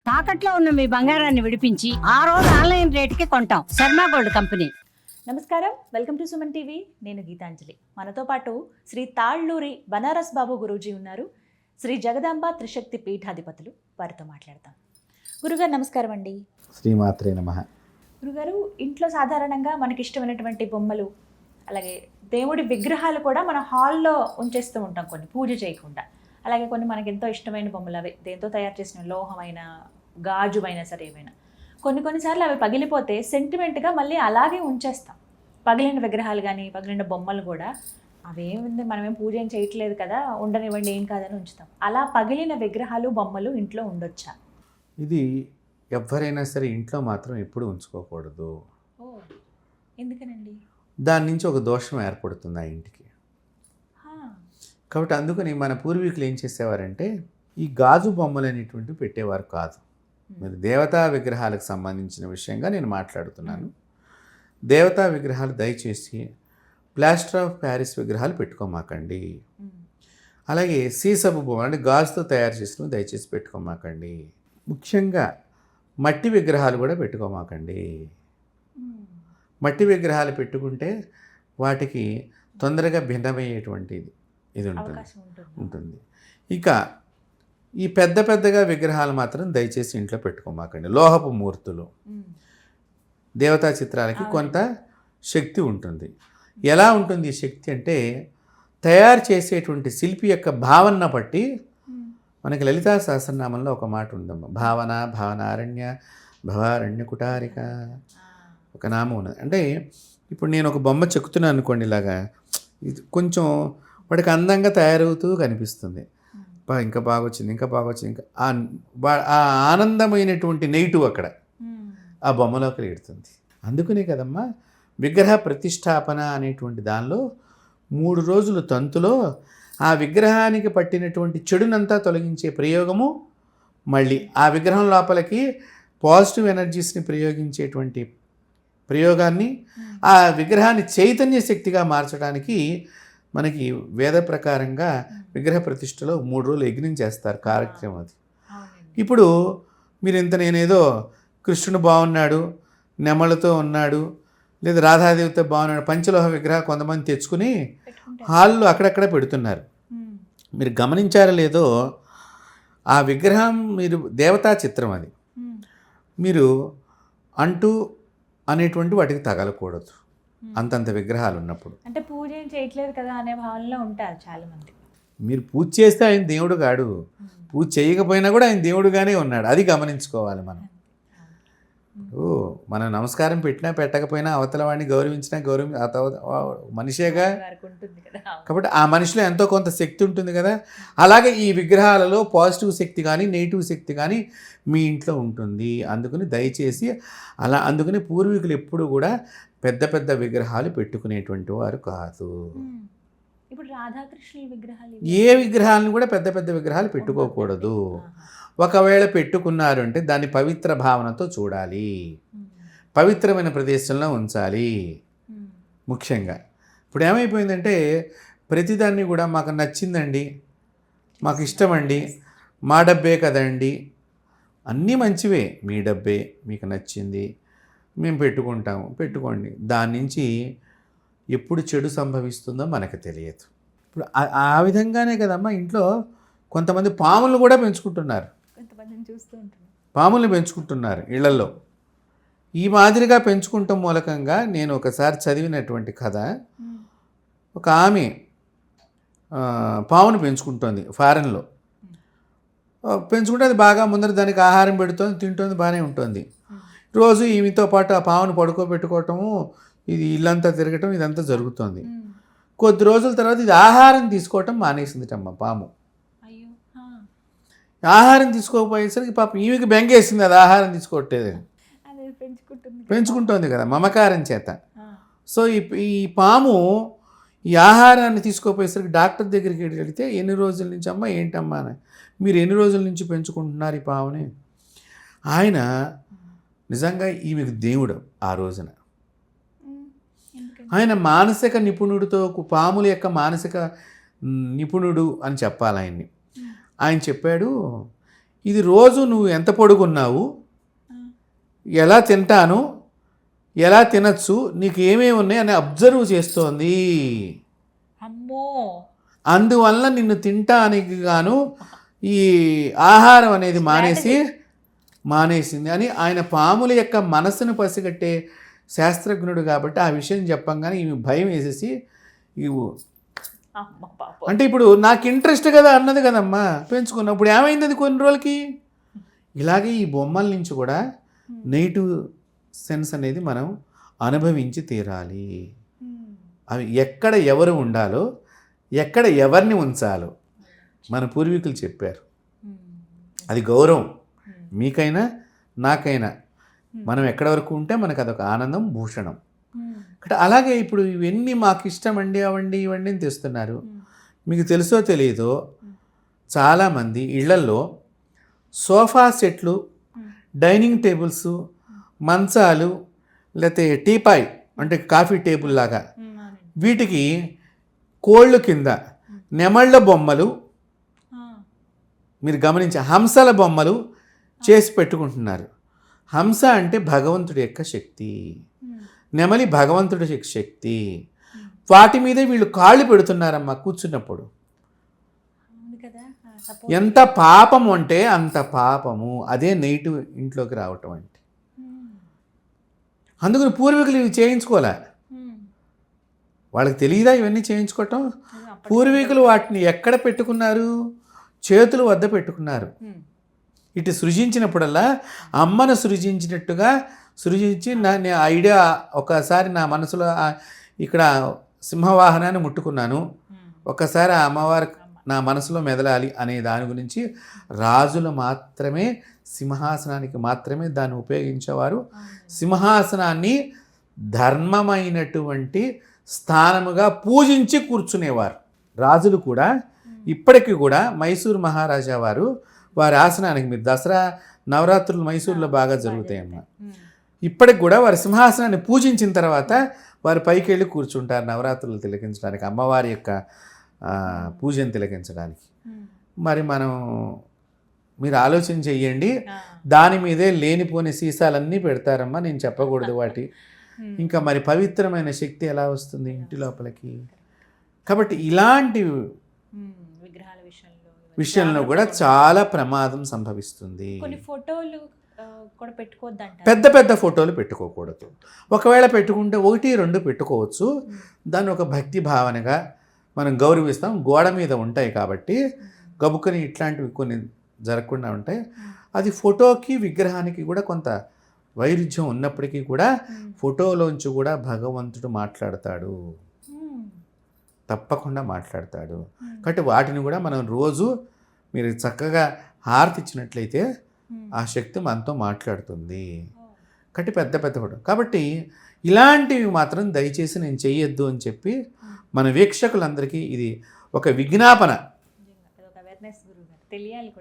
తాకట్లో ఉన్న మీ బంగారాన్ని విడిపించి ఆ రోజు ఆన్లైన్ రేటుకి కొంటాం. Sharma gold company. నమస్కారం, వెల్కమ్ టు సుమన్ టీవీ. నేను గీతాంజలి. మనతో పాటు శ్రీ తాళ్ళూరి బనారస్ బాబు గురూజీ ఉన్నారు. శ్రీ జగదాంబ త్రిశక్తి పీఠాధిపతులు. వారితో మాట్లాడతాం. గురుగారు నమస్కారం అండి. శ్రీమాత్రే నమః. గురుగారు, ఇంట్లో సాధారణంగా మనకి ఇష్టమైనటువంటి బొమ్మలు, అలాగే దేవుడి విగ్రహాలు కూడా మన హాల్లో ఉంచేస్తూ ఉంటాం, కొన్ని పూజ చేయకుండా. అలాగే కొన్ని మనకి ఎంతో ఇష్టమైన బొమ్మలు, అవి దేంతో తయారు చేసిన లోహమైన గాజుమైనా సరే ఏమైనా కొన్నిసార్లు అవి పగిలిపోతే సెంటిమెంట్గా మళ్ళీ అలాగే ఉంచేస్తాం. పగిలిన విగ్రహాలు కానీ పగిలిన బొమ్మలు కూడా అవేముంది, మనమేం పూజ ఏం చేయట్లేదు కదా, ఉండనివ్వండి ఏం కాదని ఉంచుతాం. అలా పగిలిన విగ్రహాలు బొమ్మలు ఇంట్లో ఉండొచ్చా? ఇది ఎవరైనా సరే ఇంట్లో మాత్రం ఎప్పుడు ఉంచుకోకూడదు. ఓ, ఎందుకనండి? దాని నుంచి ఒక దోషం ఏర్పడుతుంది ఆ ఇంటికి. కాబట్టి అందుకని మన పూర్వీకులు ఏం చేసేవారంటే ఈ గాజు బొమ్మలు అనేటువంటివి పెట్టేవారు కాదు. మరి దేవతా విగ్రహాలకు సంబంధించిన విషయంగా నేను మాట్లాడుతున్నాను. దేవతా విగ్రహాలు దయచేసి ప్లాస్టర్ ఆఫ్ ప్యారిస్ విగ్రహాలు పెట్టుకోమాకండి. అలాగే సీసపు బొమ్మలు అంటే గాజుతో తయారు చేసినవి దయచేసి పెట్టుకోమాకండి. ముఖ్యంగా మట్టి విగ్రహాలు కూడా పెట్టుకోమాకండి. మట్టి విగ్రహాలు పెట్టుకుంటే వాటికి తొందరగా భిన్నమయ్యేటువంటిది ఇది ఉంటుంది. ఇక ఈ పెద్దగా విగ్రహాలు మాత్రం దయచేసి ఇంట్లో పెట్టుకోమాకండి. లోహపు మూర్తులు, దేవతా చిత్రాలకి కొంత శక్తి ఉంటుంది. ఎలా ఉంటుంది ఈ శక్తి అంటే, తయారు చేసేటువంటి శిల్పి యొక్క భావన బట్టి మనకి లలితా సహస్రనామంలో ఒక మాట ఉందమ్మా, భావనారణ్య భవారణ్య కుటారిక ఒక నామం ఉన్నది. అంటే ఇప్పుడు నేను ఒక బొమ్మ చెక్కుతున్నాను అనుకోండి, ఇలాగా ఇది కొంచెం వాడికి అందంగా తయారవుతూ కనిపిస్తుంది. ఇంకా బాగా వచ్చింది, ఇంకా ఆ ఆనందమైనటువంటి నెగిటివ్ అక్కడ ఆ బొమ్మలోకి ఎడుతుంది. అందుకనే కదమ్మా విగ్రహ ప్రతిష్టాపన అనేటువంటి దానిలో 3 రోజులు తంతులో ఆ విగ్రహానికి పట్టినటువంటి చెడునంతా తొలగించే ప్రయోగము, మళ్ళీ ఆ విగ్రహం లోపలికి పాజిటివ్ ఎనర్జీస్ని ప్రయోగించేటువంటి ప్రయోగాన్ని, ఆ విగ్రహాన్ని చైతన్య శక్తిగా మార్చడానికి మనకి వేద ప్రకారంగా విగ్రహ ప్రతిష్టలో 3 రోజులు యజ్ఞం చేస్తారు, కార్యక్రమం అది. ఇప్పుడు మీరు నేనేదో కృష్ణుడు బాగున్నాడు, నెమలతో ఉన్నాడు, లేదా రాధాదేవితో బాగున్నాడు, పంచలోహ విగ్రహం కొంతమంది తెచ్చుకుని హాల్లో అక్కడక్కడ పెడుతున్నారు. మీరు గమనించారో లేదో, ఆ విగ్రహం మీరు దేవతా చిత్రం అది, మీరు అంటూ అనేటువంటి వాటికి తగలకూడదు. అంతంత విగ్రహాలు ఉన్నప్పుడు అంటే పూజ ఏం చేయట్లేదు కదా అనే భావనలో ఉంటారు చాలా మంది. మీరు పూజ చేస్తే ఆయన దేవుడు కాడు, పూజ చేయకపోయినా కూడా ఆయన దేవుడుగానే ఉన్నాడు. అది గమనించుకోవాలి మనం. మనం నమస్కారం పెట్టినా పెట్టకపోయినా అవతల వాడిని గౌరవించినా మనిషేగా, కాబట్టి ఆ మనిషిలో ఎంతో కొంత శక్తి ఉంటుంది కదా. అలాగే ఈ విగ్రహాలలో పాజిటివ్ శక్తి కానీ నెగిటివ్ శక్తి కానీ మీ ఇంట్లో ఉంటుంది. అందుకని దయచేసి అందుకని పూర్వీకులు ఎప్పుడు కూడా పెద్ద విగ్రహాలు పెట్టుకునేటువంటి వారు కాదు. ఇప్పుడు రాధాకృష్ణుల విగ్రహాలు, ఏ విగ్రహాలను కూడా పెద్ద విగ్రహాలు పెట్టుకోకూడదు. ఒకవేళ పెట్టుకున్నారు అంటే దాన్ని పవిత్ర భావనతో చూడాలి, పవిత్రమైన ప్రదేశంలో ఉంచాలి. ముఖ్యంగా ఇప్పుడు ఏమైపోయిందంటే ప్రతిదాన్ని కూడా మాకు నచ్చిందండి, మాకు ఇష్టమండి, మా డబ్బే కదండి, అన్నీ మంచివే, మీ డబ్బే, మీకు నచ్చింది, మేము పెట్టుకుంటాము, పెట్టుకోండి. దాని నుంచి ఎప్పుడు చెడు సంభవిస్తుందో మనకు తెలియదు. ఇప్పుడు ఆ విధంగానే కదమ్మా ఇంట్లో కొంతమంది పాములను కూడా పెంచుకుంటున్నారు, పాములను పెంచుకుంటున్నారు ఇళ్లలో. ఈ మాదిరిగా పెంచుకుంటాం మూలకంగా నేను ఒకసారి చదివినటువంటి కథ, ఒక ఆమె పామును పెంచుకుంటుంది ఫారెన్లో. పెంచుకుంటే అది బాగా ముందర దానికి ఆహారం పెడుతుంది, తింటుంది, బాగానే ఉంటుంది. రోజు ఈమెతో పాటు ఆ పామును పడుకోబెట్టుకోవటము, ఇది ఇల్లంతా తిరగటం, ఇదంతా జరుగుతుంది. కొద్ది రోజుల తర్వాత ఇది ఆహారం తీసుకోవటం మానేసిందిటమ్మ పాము. ఆహారం తీసుకోకపోయేసరికి పాపం ఈమెకి బెంగేసింది, అది ఆహారం తీసుకోవట్లేదు, పెంచుకుంటుంది కదా మమకారం చేత. సో ఈ పాము ఈ ఆహారాన్ని తీసుకోపోయేసరికి డాక్టర్ దగ్గరికి వెళితే, ఎన్ని రోజుల నుంచి అమ్మ ఏంటమ్మా అని, మీరు ఎన్ని రోజుల నుంచి పెంచుకుంటున్నారు ఈ పాముని? ఆయన నిజంగా ఈమెకు దేవుడు ఆ రోజున. ఆయన మానసిక నిపుణుడితో, పాముల యొక్క మానసిక నిపుణుడు అని చెప్పాలి ఆయన్ని. ఆయన చెప్పాడు, ఇది రోజు నువ్వు ఎంత పొడుగున్నావు, ఎలా తింటాను, ఎలా తినచ్చు, నీకు ఏమేమి ఉన్నాయి అని అబ్జర్వ్ చేస్తోంది. అమ్మో. అందువల్ల నిన్ను తింటానికి గాను ఈ ఆహారం అనేది మానేసింది అని ఆయన పాముల యొక్క మనసును పసిగట్టే శాస్త్రజ్ఞుడు కాబట్టి ఆ విషయం చెప్పంగానే ఈమె భయం వేసేసి అమ్మ పాప. అంటే ఇప్పుడు నాకు ఇంట్రెస్ట్ కదా అన్నది కదమ్మా పెంచుకున్నప్పుడు ఏమైంది అది కొన్ని రోజులకి. ఇలాగే ఈ బొమ్మల నుంచి కూడా నెగిటివ్ సెన్స్ అనేది మనం అనుభవించి తీరాలి. అవి ఎక్కడ ఎవరు ఉండాలో, ఎక్కడ ఎవరిని ఉంచాలో మన పూర్వీకులు చెప్పారు. అది గౌరవం, మీకైనా నాకైనా. మనం ఎక్కడ వరకు ఉంటే మనకు అదొక ఆనందం, భూషణం. అలాగే ఇప్పుడు ఇవన్నీ మాకు ఇష్టం అండి, అవండి ఇవండి అని తెస్తున్నారు. మీకు తెలుసో తెలియదో చాలామంది ఇళ్లల్లో సోఫా సెట్లు, డైనింగ్ టేబుల్స్, మంచాలు, లేకపోతే టీపాయ్ అంటే కాఫీ టేబుల్ లాగా వీటికి కోళ్ళు కింద నెమళ్ళ బొమ్మలు, మీరు గమనించే హంసల బొమ్మలు చేసి పెట్టుకుంటున్నారు. హంస అంటే భగవంతుడి యొక్క శక్తి, నెమలి భగవంతుడి యొక్క శక్తి. వాటి మీదే వీళ్ళు కాళ్ళు పెడుతున్నారమ్మా కూర్చున్నప్పుడు. ఎంత పాపము అంటే అంత పాపము. అదే నెగిటివ్ ఇంట్లోకి రావటం అంటే. అందుకని పూర్వీకులు ఇవి చేయించుకోలే, వాళ్ళకి తెలియదా ఇవన్నీ చేయించుకోవటం. పూర్వీకులు వాటిని ఎక్కడ పెట్టుకున్నారు, చేతుల వద్ద పెట్టుకున్నారు. ఇటు సృజించినప్పుడల్లా అమ్మను సృజించినట్టుగా సృజించి నా ఐడియా ఒకసారి నా మనసులో ఇక్కడ సింహవాహనాన్ని ముట్టుకున్నాను, ఒకసారి ఆ అమ్మవారు నా మనసులో మెదలాలి అనే దాని గురించి రాజులు మాత్రమే సింహాసనానికి మాత్రమే దాన్ని ఉపయోగించేవారు. సింహాసనాన్ని ధర్మమైనటువంటి స్థానముగా పూజించి కూర్చునేవారు. రాజులు కూడా ఇప్పటికీ కూడా మైసూరు మహారాజా వారు వారి ఆసనానికి, మీరు దసరా నవరాత్రులు మైసూరులో బాగా జరుగుతాయమ్మా, ఇప్పటికి కూడా వారి సింహాసనాన్ని పూజించిన తర్వాత వారు పైకి వెళ్ళి కూర్చుంటారు నవరాత్రులు తిలకించడానికి, అమ్మవారి యొక్క పూజను తిలకించడానికి. మరి మీరు ఆలోచన చెయ్యండి, దాని మీదే లేనిపోని సీసాలన్నీ పెడతారమ్మా. నేను చెప్పకూడదు వాటి. ఇంకా మరి పవిత్రమైన శక్తి ఎలా వస్తుంది ఇంటి లోపలికి? కాబట్టి ఇలాంటి విషయంలో కూడా చాలా ప్రమాదం సంభవిస్తుంది. కొన్ని ఫోటోలు కూడా పెట్టుకోవద్దంట. పెద్ద పెద్ద ఫోటోలు పెట్టుకోకూడదు. ఒకవేళ పెట్టుకుంటే 1-2 పెట్టుకోవచ్చు. దాన్ని ఒక భక్తి భావనగా మనం గౌరవిస్తాం. గోడ మీద ఉంటాయి కాబట్టి గబుక్కని ఇట్లాంటివి కొన్ని జరగకుండా ఉంటాయి. అది ఫోటోకి విగ్రహానికి కూడా కొంత వైరుధ్యం ఉన్నప్పటికీ కూడా ఫోటోలోంచి కూడా భగవంతుడు మాట్లాడతాడు, తప్పకుండా మాట్లాడతాడు. కాబట్టి వాటిని కూడా మనం రోజు మీరు చక్కగా హారతి ఇచ్చినట్లయితే ఆ శక్తి మనతో మాట్లాడుతుంది. కాబట్టి పెద్ద పెద్ద ఫోటో. కాబట్టి ఇలాంటివి మాత్రం దయచేసి నేను చెయ్యొద్దు అని చెప్పి మన వీక్షకులందరికీ ఇది ఒక విజ్ఞాపన,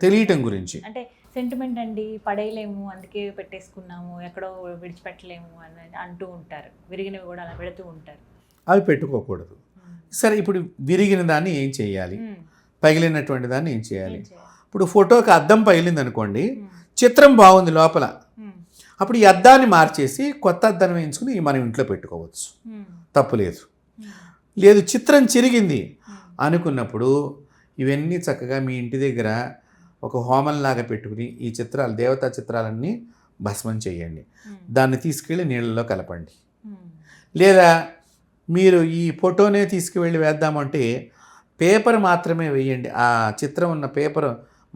తెలియటం గురించి. అంటే సెంటిమెంట్ అండి, పడేయలేము అందుకే పెట్టేసుకున్నాము, ఎక్కడో విడిచిపెట్టలేము అని అంటూ ఉంటారు. విరిగినవి కూడా అలా పెడుతూ ఉంటారు. అవి పెట్టుకోకూడదు. సరే, ఇప్పుడు విరిగిన దాన్ని ఏం చేయాలి, పగిలినటువంటి దాన్ని ఏం చేయాలి? ఇప్పుడు ఫోటోకి అద్దం పగిలింది అనుకోండి, చిత్రం బాగుంది లోపల, అప్పుడు ఈ అద్దాన్ని మార్చేసి కొత్త అద్దం వేయించుకుని మనం ఇంట్లో పెట్టుకోవచ్చు, తప్పులేదు. లేదు చిత్రం చిరిగింది అనుకున్నప్పుడు ఇవన్నీ చక్కగా మీ ఇంటి దగ్గర ఒక హోమంలాగా పెట్టుకుని ఈ చిత్రాలు, దేవతా చిత్రాలన్నీ భస్మం చేయండి. దాన్ని తీసుకెళ్ళి నీళ్ళలో కలపండి. లేదా మీరు ఈ ఫోటోనే తీసుకువెళ్ళి వేద్దామంటే పేపర్ మాత్రమే వేయండి, ఆ చిత్రం ఉన్న పేపర్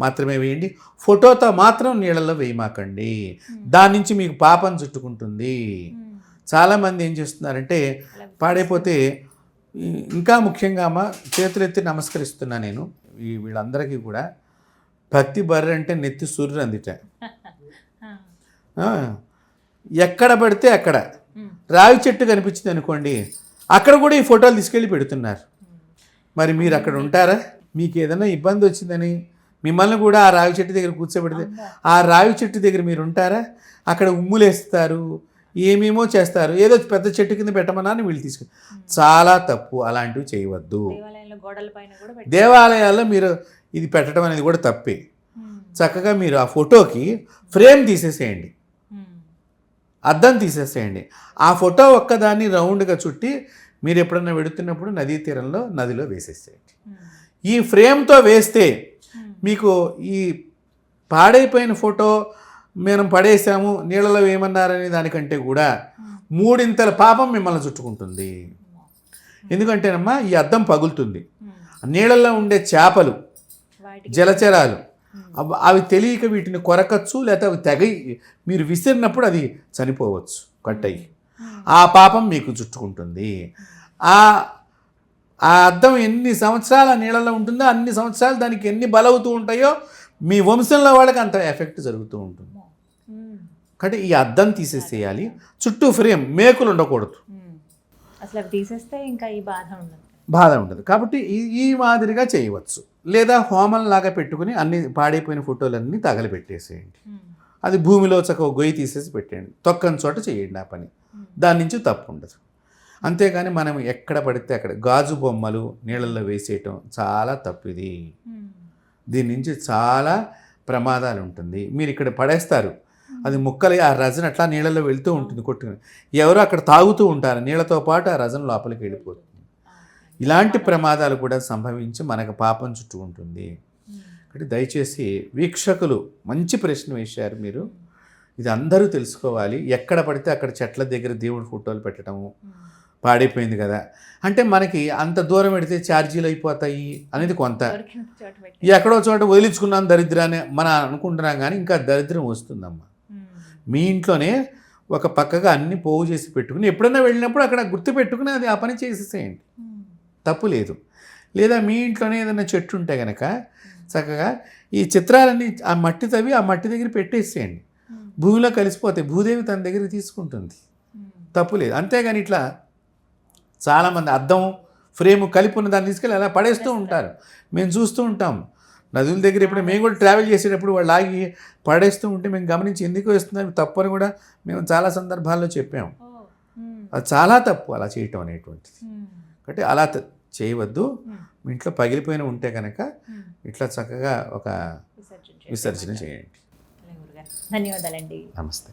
మాత్రమే వేయండి. ఫోటోతో మాత్రం నీళ్ళలో వేయమాకండి, దాని నుంచి మీకు పాపం చుట్టుకుంటుంది. చాలామంది ఏం చేస్తున్నారంటే పాడైపోతే, ఇంకా ముఖ్యంగా అమ్మ చేతులెత్తి నమస్కరిస్తున్నా నేను వీళ్ళందరికీ కూడా, భక్తి బర్రె అంటే నెత్తి సూర్యుడు అందిట. ఎక్కడ పడితే అక్కడ రావి చెట్టు కనిపించింది అనుకోండి, అక్కడ కూడా ఈ ఫోటోలు తీసుకెళ్ళి పెడుతున్నారు. మరి మీరు అక్కడ ఉంటారా? మీకు ఏదైనా ఇబ్బంది వచ్చిందని మిమ్మల్ని కూడా ఆ రావి చెట్టు దగ్గర కూర్చోబెడితే ఆ రావి చెట్టు దగ్గర మీరు ఉంటారా? అక్కడ ఉమ్ములేస్తారు, ఏమేమో చేస్తారు. ఏదో పెద్ద చెట్టు కింద పెట్టమని వీళ్ళు తీసుకెళ్ళి, చాలా తప్పు. అలాంటివి చేయవద్దు. దేవాలయాల్లో మీరు ఇది పెట్టడం అనేది కూడా తప్పే. చక్కగా మీరు ఆ ఫోటోకి ఫ్రేమ్ తీసేసేయండి, అద్దం తీసేసేయండి. ఆ ఫోటో ఒక్కదాన్ని రౌండ్గా చుట్టి మీరు ఎప్పుడన్నా వెడుతున్నప్పుడు నదీ తీరంలో నదిలో వేసేసేయండి. ఈ ఫ్రేమ్తో వేస్తే మీకు ఈ పాడైపోయిన ఫోటో మనం పడేసాము నీళ్ళలో వేయమన్నారనే దానికంటే కూడా 3 పాపం మిమ్మల్ని చుట్టుకుంటుంది. ఎందుకంటేనమ్మా ఈ అద్దం పగులుతుంది, నీళ్ళల్లో ఉండే చేపలు జలచరాలు అవి తెలియక వీటిని కొరకచ్చు, లేకపోతే అవి తెగ మీరు విసిరినప్పుడు అది చనిపోవచ్చు కట్టయి. ఆ పాపం మీకు చుట్టుకుంటుంది. ఆ అద్దం ఎన్ని సంవత్సరాలు ఆ నీళ్ళలో ఉంటుందో అన్ని సంవత్సరాలు దానికి ఎన్ని బలవుతూ ఉంటాయో మీ వంశంలో వాళ్ళకి అంత ఎఫెక్ట్ జరుగుతూ ఉంటుంది. కాబట్టి ఈ అద్దం తీసేసేయాలి. చుట్టూ ఫ్రేమ్, మేకులు ఉండకూడదు, అసలు అవి తీసేస్తే ఇంకా ఈ బాధ ఉండదు. కాబట్టి ఈ మాదిరిగా చేయవచ్చు. లేదా హోమంలాగా పెట్టుకుని అన్ని పాడైపోయిన ఫోటోలన్నీ తగలబెట్టేసేయండి. అది భూమిలో చక్కగా గొయ్యి తీసేసి పెట్టేయండి, తొక్కని చోట చేయండి ఆ పని. దాని నుంచి తప్పు ఉండదు. అంతేగాని మనం ఎక్కడ పడితే అక్కడ గాజు బొమ్మలు నీళ్ళల్లో వేసేయటం చాలా తప్పిది. దీని నుంచి చాలా ప్రమాదాలు ఉంటుంది. మీరు ఇక్కడ పడేస్తారు, అది ముక్కలు ఆ రజన అట్లా నీళ్ళలో వెళ్తూ ఉంటుంది కొట్టుకుని, ఎవరో అక్కడ తాగుతూ ఉంటారు, నీళ్ళతో పాటు ఆ రజన లోపలికి వెళ్ళిపోతుంది. ఇలాంటి ప్రమాదాలు కూడా సంభవించి మనకు పాపం చుట్టుకుంటుంది. కాబట్టి దయచేసి వీక్షకులు మంచి ప్రశ్న వేశారు మీరు. ఇది అందరూ తెలుసుకోవాలి. ఎక్కడ పడితే అక్కడ చెట్ల దగ్గర దేవుడి ఫోటోలు పెట్టడము పాడైపోయింది కదా అంటే మనకి అంత దూరం పెడితే ఛార్జీలు అయిపోతాయి అనేది కొంత, ఎక్కడో చోట వదిలించుకున్నాం దరిద్రాన్ని మనం అనుకుంటున్నాం, కానీ ఇంకా దరిద్రం వస్తుందమ్మా. మీ ఇంట్లోనే ఒక పక్కగా అన్ని పోగు చేసి పెట్టుకుని ఎప్పుడైనా వెళ్ళినప్పుడు అక్కడ గుర్తు పెట్టుకుని అది ఆ పని చేసేసేయండి, తప్పు లేదు. లేదా మీ ఇంట్లోనే ఏదైనా చెట్టు ఉంటే కనుక చక్కగా ఈ చిత్రాలన్నీ ఆ మట్టి తవ్వి ఆ మట్టి దగ్గర పెట్టేసేయండి, భూమిలో కలిసిపోతాయి, భూదేవి తన దగ్గర తీసుకుంటుంది, తప్పు లేదు. అంతేగాని ఇట్లా చాలామంది అద్దం ఫ్రేము కలిపి ఉన్న దాన్ని తీసుకెళ్ళి అలా పడేస్తూ ఉంటారు, మేము చూస్తూ ఉంటాం. నదుల దగ్గర ఇప్పుడు మేము కూడా ట్రావెల్ చేసేటప్పుడు వాళ్ళు ఆగి పడేస్తూ ఉంటే మేము గమనించి ఎందుకు వేస్తున్నారు తప్పు అని కూడా మేము చాలా సందర్భాల్లో చెప్పాము. అది చాలా తప్పు అలా చేయటం అనేటువంటిది. కాబట్టి అలా చేయవద్దు. మీ ఇంట్లో పగిలిపోయిన ఉంటే కనుక ఇట్లా చక్కగా ఒక విసర్జన చేయండి. ధన్యవాదాలండి. నమస్తే.